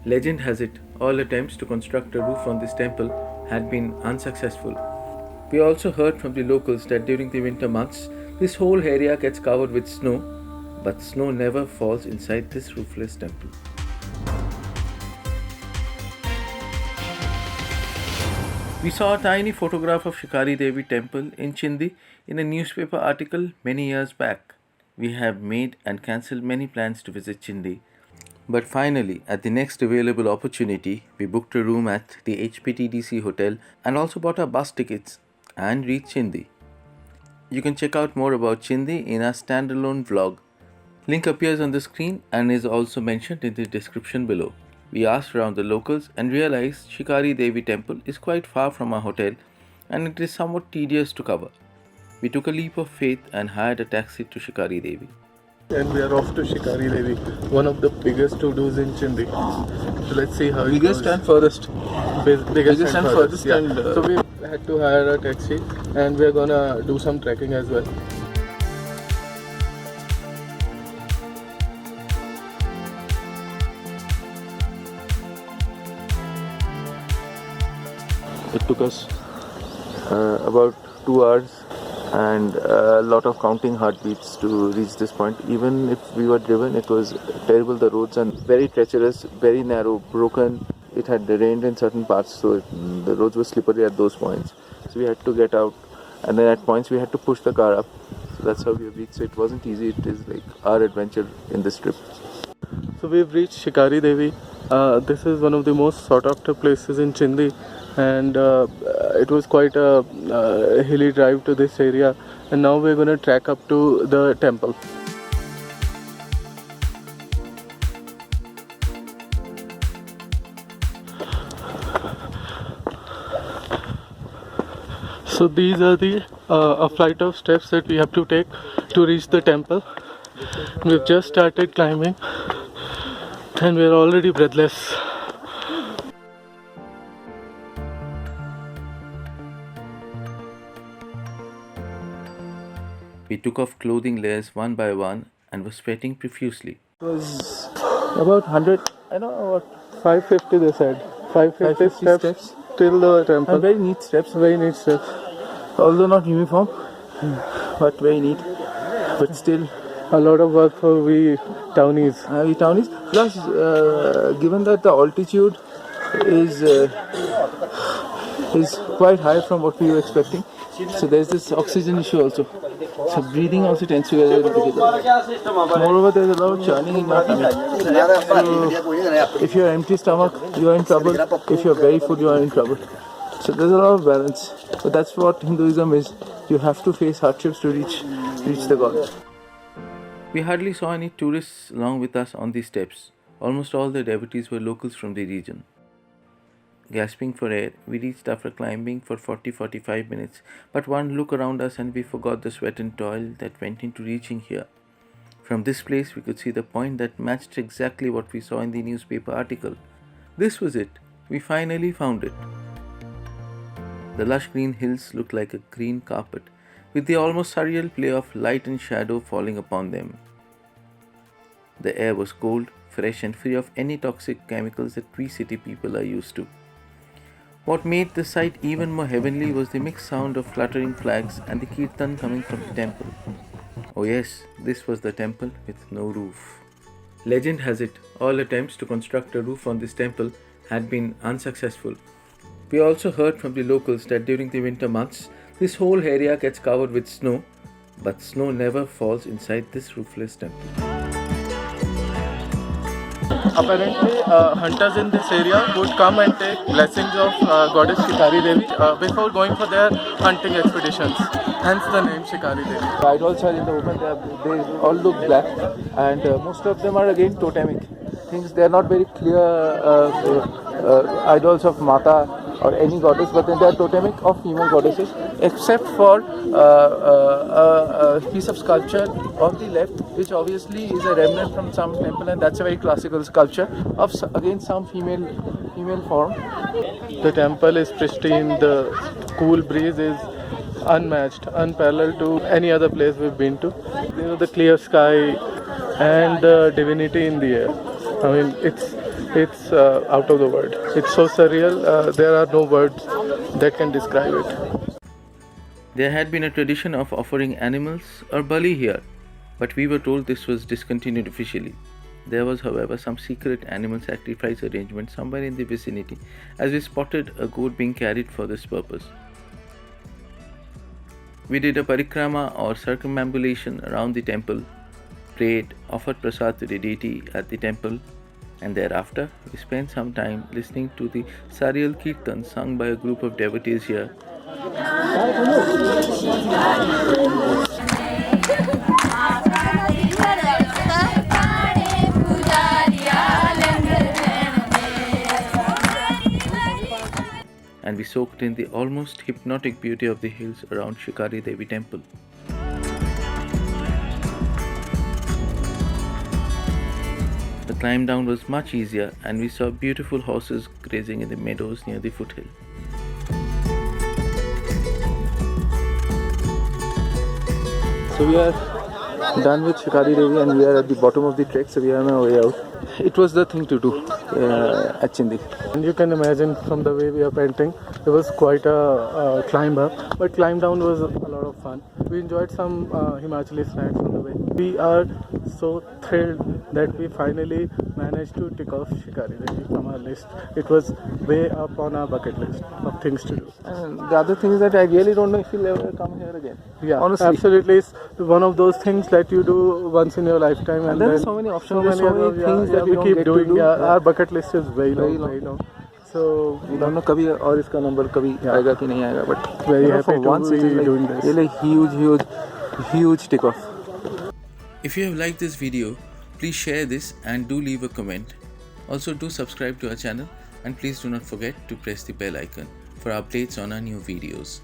Legend has it, all attempts to construct a roof on this temple had been unsuccessful. We also heard from the locals that during the winter months, this whole area gets covered with snow, but snow never falls inside this roofless temple. We saw a tiny photograph of Shikari Devi temple in Chindi in a newspaper article many years back. We have made and cancelled many plans to visit Chindi, but finally, at the next available opportunity, we booked a room at the HPTDC hotel and also bought our bus tickets and reached Chindi. You can check out more about Chindi in our standalone vlog. Link appears on the screen and is also mentioned in the description below. We asked around the locals and realized Shikari Devi temple is quite far from our hotel and it is somewhat tedious to cover. We took a leap of faith and hired a taxi to Shikari Devi. And we are off to Shikari Devi, one of the biggest to-dos in Chindi. So let's see how Biggest it goes. and furthest. Biggest and furthest. Yeah. And, so we had to hire a taxi and we're gonna do some trekking as well. It took us about 2 hours and a lot of counting heartbeats to reach this point. Even if we were driven, it was terrible. The roads are very treacherous, very narrow, broken. It had rained in certain parts, so the roads were slippery at those points. So we had to get out, and then at points we had to push the car up. So that's how we reached. So it wasn't easy. It is like our adventure in this trip. So we've reached Shikari Devi. This is one of the most sought after places in Chindi, and it was quite a hilly drive to this area, and now we're going to trek up to the temple. So these are the a flight of steps that we have to take to reach the temple. We've just started climbing and we're already breathless. We took off clothing layers one by one and were sweating profusely. It was about 100, I don't know what, 550 they said. 550 steps till the temple. And very neat steps. Very neat steps. Although not uniform, but very neat. But still, A lot of work for we townies. we townies. Plus, given that the altitude is quite high from what we were expecting, so there's this oxygen issue also. So breathing also tends to get a little difficult. Moreover, there's a lot of churning in your tummy. So if you're empty stomach, you're in trouble. If you're very full, you're in trouble. So there's a lot of balance. But that's what Hinduism is. You have to face hardships to reach the goal. We hardly saw any tourists along with us on these steps. Almost all the devotees were locals from the region. Gasping for air, we reached after climbing for 40-45 minutes, but one look around us and we forgot the sweat and toil that went into reaching here. From this place, we could see the point that matched exactly what we saw in the newspaper article. This was it. We finally found it. The lush green hills looked like a green carpet, with the almost surreal play of light and shadow falling upon them. The air was cold, fresh and free of any toxic chemicals that we city people are used to. What made the sight even more heavenly was the mixed sound of fluttering flags and the kirtan coming from the temple. Oh yes, this was the temple with no roof. Legend has it, all attempts to construct a roof on this temple had been unsuccessful. We also heard from the locals that during the winter months, this whole area gets covered with snow, but snow never falls inside this roofless temple. Apparently, hunters in this area would come and take blessings of goddess Shikari Devi before going for their hunting expeditions. Hence the name Shikari Devi. The idols are in the open. They all look black, and most of them are again totemic things. They are not very clear idols of Mata or any goddess, but then they are totemic of female goddesses, except for a piece of sculpture on the left, which obviously is a remnant from some temple, and that's a very classical sculpture of again some female form. The temple is pristine. The cool breeze is unmatched, unparalleled to any other place we've been to. You know, the clear sky and the divinity in the air. I mean, It's out of the world. It's so surreal. There are no words that can describe it. There had been a tradition of offering animals or bali here, but we were told this was discontinued officially. There was, however, some secret animal sacrifice arrangement somewhere in the vicinity, as we spotted a goat being carried for this purpose. We did a parikrama or circumambulation around the temple, prayed, offered prasad to the deity at the temple, and thereafter we spent some time listening to the Sariyal Kirtan sung by a group of devotees here. And we soaked in the almost hypnotic beauty of the hills around Shikari Devi temple. The climb down was much easier and we saw beautiful horses grazing in the meadows near the foothill. So we are done with Shikari Devi and we are at the bottom of the trek, so we are on our way out. It was the thing to do at Chindi. And you can imagine from the way we are painting, it was quite a climb up, but climb down was a lot of fun. We enjoyed some Himachali snacks on the way. We are so thrilled that we finally managed to tick off Shikari Devi from our list. It was way up on our bucket list of things to do. And the other thing is that I really don't know if we'll ever come here again. Yeah, honestly. absolutely. It's one of those things that you do once in your lifetime, And there are then so many options, so there's many so many other- things that we we don't keep get to doing. do. Yeah, Yeah. our bucket list is very Very long, long. very long. So We don't know कभी और इसका number कभी आएगा कि नहीं आएगा, but Very happy for to once be it is like doing this. really huge tick off. If you have liked this video, please share this and do leave a comment. Also do subscribe to our channel and please do not forget to press the bell icon for updates on our new videos.